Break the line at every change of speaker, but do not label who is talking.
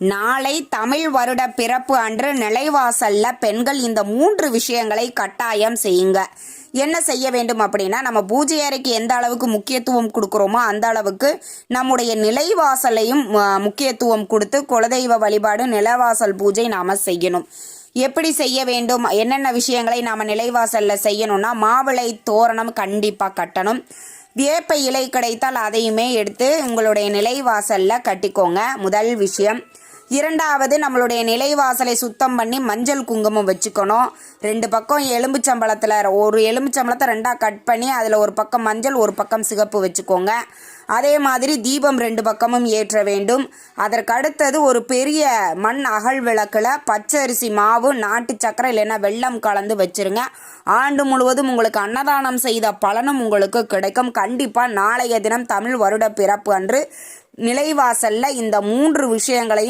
நாளை தமிழ் வருட பிறப்பு அன்று நிலைவாசல்ல பெண்கள் இந்த 3 விஷயங்களை கட்டாயம் செய்யுங்க. என்ன செய்ய வேண்டும் அப்படின்னா, நம்ம பூஜை அறைக்கு எந்த அளவுக்கு முக்கியத்துவம் கொடுக்குறோமோ அந்த அளவுக்கு நம்முடைய நிலைவாசலையும் முக்கியத்துவம் கொடுத்து குலதெய்வ வழிபாடு, நிலைவாசல் பூஜை நாம செய்யணும். எப்படி செய்ய வேண்டும், என்னென்ன விஷயங்களை நாம் நிலைவாசலில் செய்யணும்னா, மாவிளை தோரணம் கண்டிப்பாக கட்டணும். வேப்ப இலை கிடைத்தால் அதையுமே எடுத்து உங்களுடைய நிலைவாசலில் கட்டிக்கோங்க. முதல் விஷயம். இரண்டாவது, நம்மளுடைய நிலைவாசலை சுத்தம் பண்ணி மஞ்சள் குங்குமம் வச்சுக்கணும். 2 பக்கம் எலும்புச்சம்பளத்தில் ஒரு எலும்புச்சம்பளத்தை 2ஆக கட் பண்ணி அதில் ஒரு பக்கம் மஞ்சள் ஒரு பக்கம் சிகப்பு வச்சுக்கோங்க. அதே மாதிரி தீபம் 2 பக்கமும் ஏற்ற வேண்டும். அதற்கு அடுத்தது ஒரு பெரிய மண் அகல் விளக்கில் பச்சரிசி மாவு, நாட்டு சக்கரை இல்லைன்னா வெல்லம் கலந்து வச்சுருங்க. ஆண்டு முழுவதும் உங்களுக்கு அன்னதானம் செய்த பலனும் உங்களுக்கு கிடைக்கும். கண்டிப்பாக நாளைய தினம் தமிழ் வருட பிறப்பு அன்று நிலைவாசலில் இந்த 3 விஷயங்களையும்